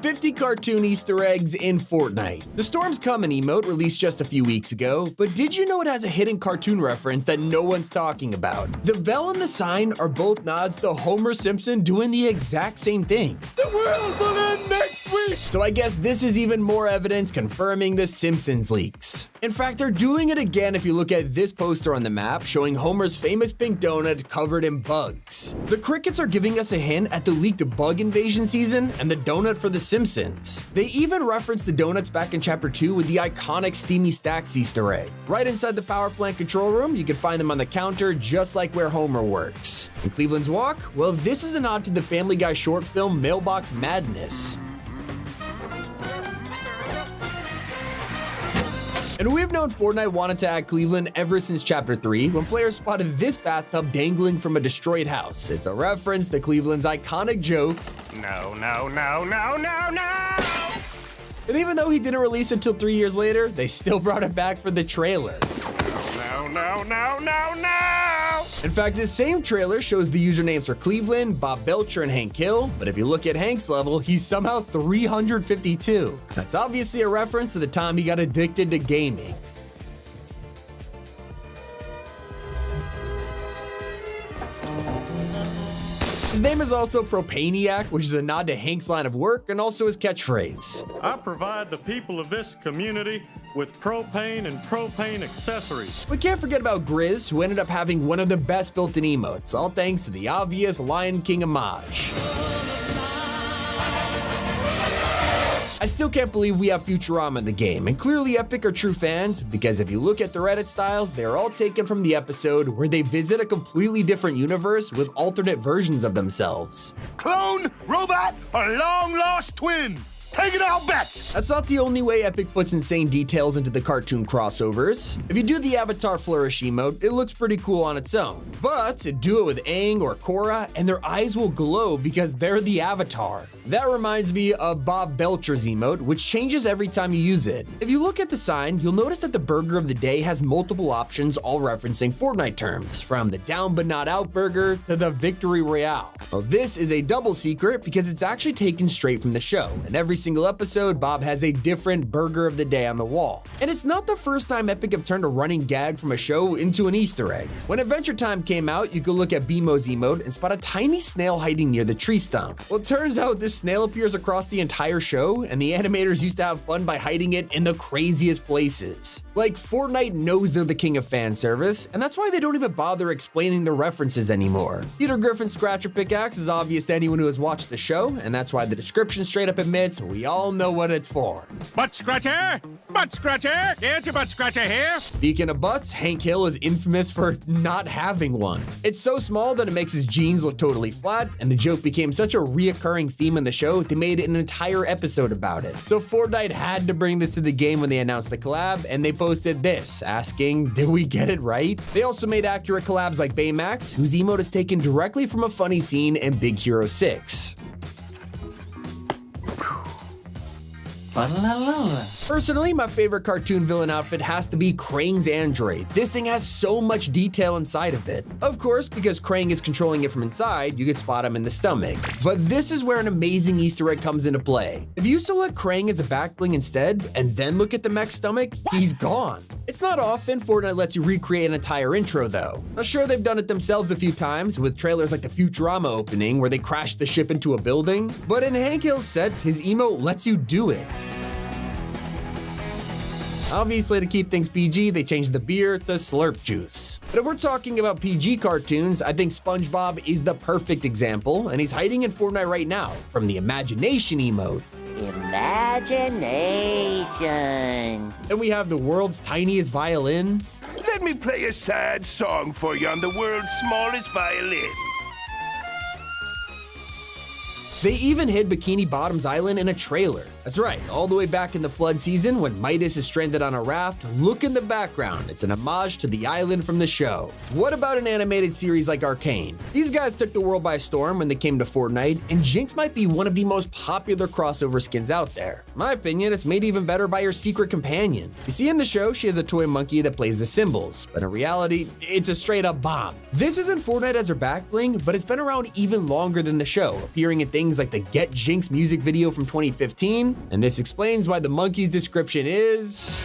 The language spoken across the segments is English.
50 cartoon Easter eggs in Fortnite. The Storm's Coming emote released just a few weeks ago, but did you know it has a hidden cartoon reference that no one's talking about? The bell and the sign are both nods to Homer Simpson doing the exact same thing. The world will end next week! So I guess this is even more evidence confirming the Simpsons leaks. In fact, they're doing it again if you look at this poster on the map showing Homer's famous pink donut covered in bugs. The crickets are giving us a hint at the leaked bug invasion season and the donut for the Simpsons. They even referenced the donuts back in Chapter 2 with the iconic Steamy Stacks Easter egg. Right inside the power plant control room, you can find them on the counter just like where Homer works. And Cleveland's Walk? Well, this is a nod to the Family Guy short film Mailbox Madness. And we've known Fortnite wanted to add Cleveland ever since Chapter 3 when players spotted this bathtub dangling from a destroyed house. It's a reference to Cleveland's iconic joke, "No, no, no, no, no, no!" And even though he didn't release until 3 years later, they still brought it back for the trailer. No, no, no, no, no! In fact, this same trailer shows the usernames for Cleveland, Bob Belcher, and Hank Hill, but if you look at Hank's level, he's somehow 352. That's obviously a reference to the time he got addicted to gaming. His name is also Propaniac, which is a nod to Hank's line of work and also his catchphrase. I provide the people of this community with propane and propane accessories. We can't forget about Grizz, who ended up having one of the best built-in emotes, all thanks to the obvious Lion King homage. I still can't believe we have Futurama in the game, and clearly Epic are true fans, because if you look at their edit styles, they're all taken from the episode where they visit a completely different universe with alternate versions of themselves. Clone, robot, or long-lost twin? Taking our bets! That's not the only way Epic puts insane details into the cartoon crossovers. If you do the Avatar Flourish emote, it looks pretty cool on its own. But do it with Aang or Korra, and their eyes will glow because they're the Avatar. That reminds me of Bob Belcher's emote, which changes every time you use it. If you look at the sign, you'll notice that the burger of the day has multiple options, all referencing Fortnite terms, from the down but not out burger to the Victory Royale. Well, this is a double secret because it's actually taken straight from the show, and every single episode, Bob has a different burger of the day on the wall. And it's not the first time Epic have turned a running gag from a show into an Easter egg. When Adventure Time came out, you could look at BMO's emote and spot a tiny snail hiding near the tree stump. Well, it turns out this snail appears across the entire show, and the animators used to have fun by hiding it in the craziest places. Like, Fortnite knows they're the king of fan service, and that's why they don't even bother explaining the references anymore. Peter Griffin's Scratcher Pickaxe is obvious to anyone who has watched the show, and that's why the description straight up admits we all know what it's for. Butt scratcher! Butt scratcher! Get your butt scratcher here! Speaking of butts, Hank Hill is infamous for not having one. It's so small that it makes his jeans look totally flat, and the joke became such a reoccurring theme in the show, they made an entire episode about it. So Fortnite had to bring this to the game when they announced the collab, and they posted this, asking, did we get it right? They also made accurate collabs like Baymax, whose emote is taken directly from a funny scene in Big Hero 6. Personally, my favorite cartoon villain outfit has to be Krang's android. This thing has so much detail inside of it. Of course, because Krang is controlling it from inside, you can spot him in the stomach. But this is where an amazing Easter egg comes into play. If you select Krang as a back bling instead, and then look at the mech's stomach, he's gone. It's not often Fortnite lets you recreate an entire intro though. I'm sure they've done it themselves a few times with trailers like the Futurama opening where they crashed the ship into a building, but in Hank Hill's set, his emote lets you do it. Obviously, to keep things PG, they changed the beer to Slurp Juice. But if we're talking about PG cartoons, I think SpongeBob is the perfect example, and he's hiding in Fortnite right now from the Imagination emote. Imagination. Then we have the world's tiniest violin. Let me play a sad song for you on the world's smallest violin. They even hid Bikini Bottom's island in a trailer. That's right, all the way back in the flood season when Midas is stranded on a raft, look in the background, it's an homage to the island from the show. What about an animated series like Arcane? These guys took the world by storm when they came to Fortnite, and Jinx might be one of the most popular crossover skins out there. In my opinion, it's made even better by her secret companion. You see in the show, she has a toy monkey that plays the cymbals, but in reality, it's a straight up bomb. This isn't Fortnite as her back bling, but it's been around even longer than the show, appearing in things things like the Get Jinx music video from 2015, and this explains why the monkey's description is...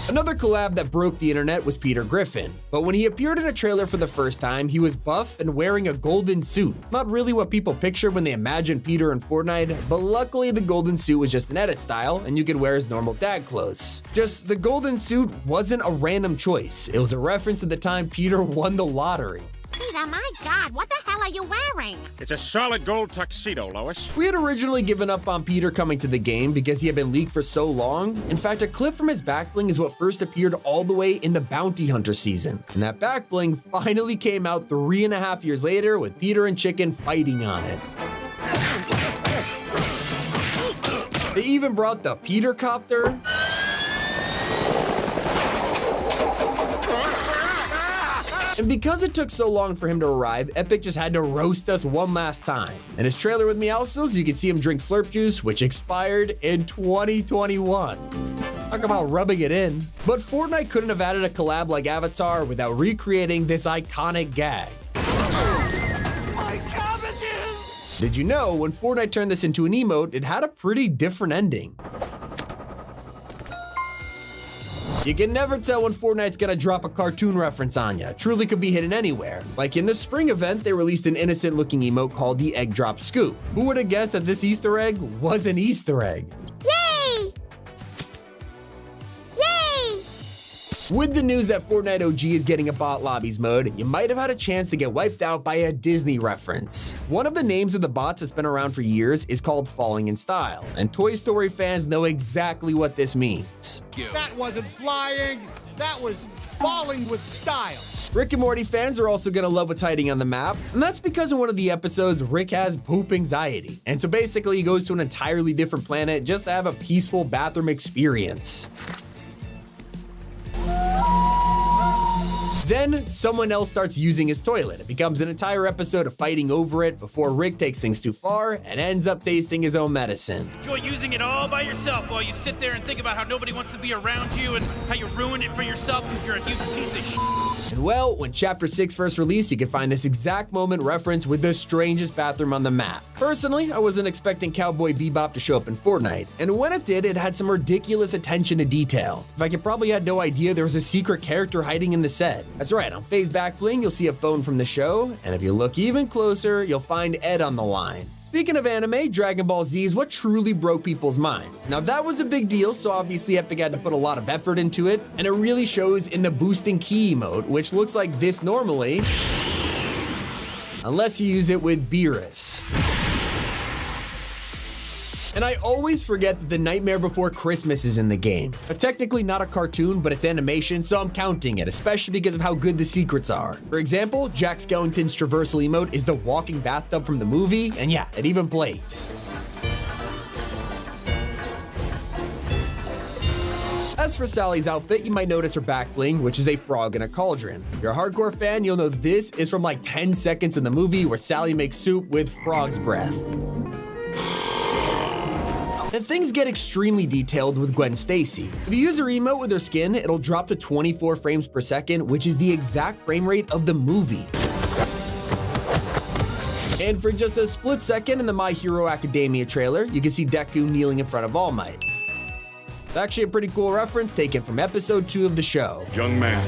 Another collab that broke the internet was Peter Griffin, but when he appeared in a trailer for the first time, he was buff and wearing a golden suit. Not really what people picture when they imagine Peter in Fortnite, but luckily the golden suit was just an edit style and you could wear his normal dad clothes. Just the golden suit wasn't a random choice, it was a reference to the time Peter won the lottery. Peter, my God, what the hell are you wearing? It's a solid gold tuxedo, Lois. We had originally given up on Peter coming to the game because he had been leaked for so long. In fact, a clip from his back bling is what first appeared all the way in the Bounty Hunter season. And that back bling finally came out 3.5 years later with Peter and Chicken fighting on it. They even brought the Peter Copter. And because it took so long for him to arrive, Epic just had to roast us one last time. And his trailer with Meowscles, you can see him drink Slurp Juice, which expired in 2021. Talk about rubbing it in. But Fortnite couldn't have added a collab like Avatar without recreating this iconic gag. My cabbages! Did you know when Fortnite turned this into an emote, it had a pretty different ending? You can never tell when Fortnite's gonna drop a cartoon reference on ya. Truly could be hidden anywhere. Like in the spring event, they released an innocent looking emote called the Egg Drop Scoop. Who would have guessed that this Easter egg was an Easter egg? Yay! Yay! With the news that Fortnite OG is getting a bot lobbies mode, you might have had a chance to get wiped out by a Disney reference. One of the names of the bots that's been around for years is called Falling in Style, and Toy Story fans know exactly what this means. That wasn't flying, that was falling with style. Rick and Morty fans are also gonna love what's hiding on the map, and that's because in one of the episodes, Rick has poop anxiety. And so basically he goes to an entirely different planet just to have a peaceful bathroom experience. Then someone else starts using his toilet. It becomes an entire episode of fighting over it before Rick takes things too far and ends up tasting his own medicine. Enjoy using it all by yourself while you sit there and think about how nobody wants to be around you and how you ruin it for yourself because you're a huge piece of shit. And well, when Chapter 6 first released, you could find this exact moment referenced with the strangest bathroom on the map. Personally, I wasn't expecting Cowboy Bebop to show up in Fortnite, and when it did, it had some ridiculous attention to detail. In fact, you probably had no idea there was a secret character hiding in the set. That's right, on Faye's back bling, you'll see a phone from the show, and if you look even closer, you'll find Ed on the line. Speaking of anime, Dragon Ball Z is what truly broke people's minds. Now that was a big deal, so obviously Epic had to put a lot of effort into it, and it really shows in the boosting key emote, which looks like this normally, unless you use it with Beerus. And I always forget that The Nightmare Before Christmas is in the game. Technically not a cartoon, but it's animation, so I'm counting it, especially because of how good the secrets are. For example, Jack Skellington's traversal emote is the walking bathtub from the movie, and yeah, it even plays. As for Sally's outfit, you might notice her back bling, which is a frog in a cauldron. If you're a hardcore fan, you'll know this is from like 10 seconds in the movie where Sally makes soup with frog's breath. And things get extremely detailed with Gwen Stacy. If you use her emote with her skin, it'll drop to 24 frames per second, which is the exact frame rate of the movie. And for just a split second in the My Hero Academia trailer, you can see Deku kneeling in front of All Might. It's actually a pretty cool reference taken from episode 2 of the show. Young man,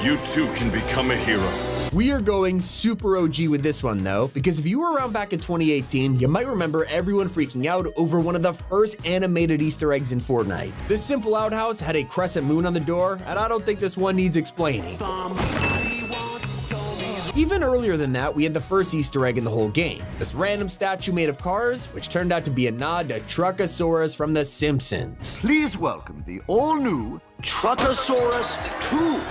you too can become a hero. We are going super OG with this one though, because if you were around back in 2018, you might remember everyone freaking out over one of the first animated Easter eggs in Fortnite. This simple outhouse had a crescent moon on the door, and I don't think this one needs explaining. Even earlier than that, we had the first Easter egg in the whole game, this random statue made of cars, which turned out to be a nod to Truckosaurus from The Simpsons. Please welcome the all-new Truckosaurus 2.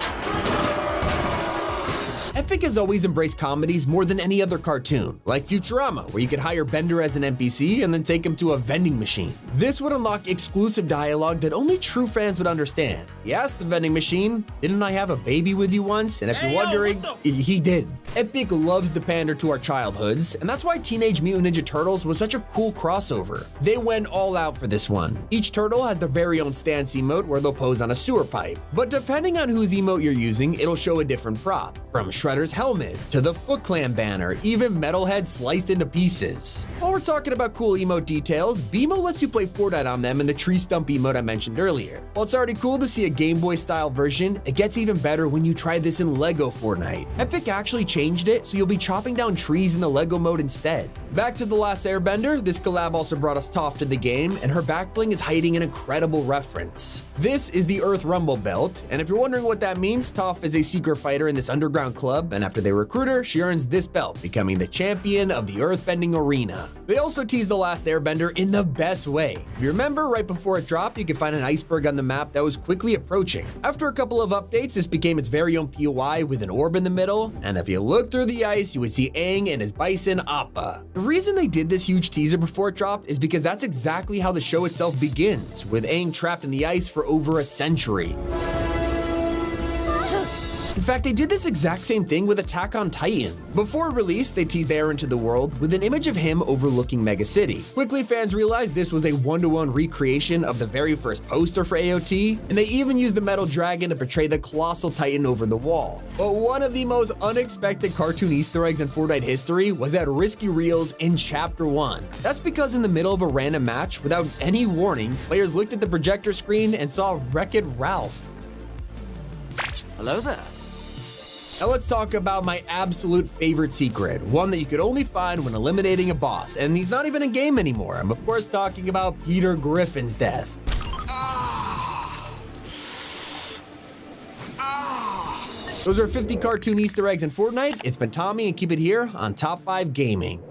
Epic has always embraced comedies more than any other cartoon, like Futurama, where you could hire Bender as an NPC and then take him to a vending machine. This would unlock exclusive dialogue that only true fans would understand. He asked the vending machine, "Didn't I have a baby with you once?" And if you're wondering, he did. Epic loves to pander to our childhoods, and that's why Teenage Mutant Ninja Turtles was such a cool crossover. They went all out for this one. Each turtle has their very own stance emote where they'll pose on a sewer pipe. But depending on whose emote you're using, it'll show a different prop, from Shrek Shredder's helmet, to the Foot Clan banner, even Metalhead sliced into pieces. While we're talking about cool emote details, BMO lets you play Fortnite on them in the tree stump emote I mentioned earlier. While it's already cool to see a Game Boy style version, it gets even better when you try this in LEGO Fortnite. Epic actually changed it so you'll be chopping down trees in the LEGO mode instead. Back to The Last Airbender, this collab also brought us Toph to the game, and her back bling is hiding an incredible reference. This is the Earth Rumble belt, and if you're wondering what that means, Toph is a secret fighter in this underground club, and after they recruit her, she earns this belt, becoming the champion of the earthbending arena. They also teased The Last Airbender in the best way. If you remember, right before it dropped, you could find an iceberg on the map that was quickly approaching. After a couple of updates, this became its very own POI with an orb in the middle, and if you look through the ice, you would see Aang and his bison Appa. The reason they did this huge teaser before it dropped is because that's exactly how the show itself begins, with Aang trapped in the ice for over a century. In fact, they did this exact same thing with Attack on Titan. Before release, they teased Eren into the world with an image of him overlooking Mega City. Quickly, fans realized this was a one-to-one recreation of the very first poster for AOT, and they even used the metal dragon to portray the colossal Titan over the wall. But one of the most unexpected cartoon Easter eggs in Fortnite history was at Risky Reels in Chapter 1. That's because in the middle of a random match, without any warning, players looked at the projector screen and saw Wreck-It Ralph. Hello there. Now let's talk about my absolute favorite secret, one that you could only find when eliminating a boss, and he's not even in game anymore. I'm of course talking about Peter Griffin's death. Those are 50 cartoon Easter eggs in Fortnite. It's been Tommy, and keep it here on Top 5 Gaming.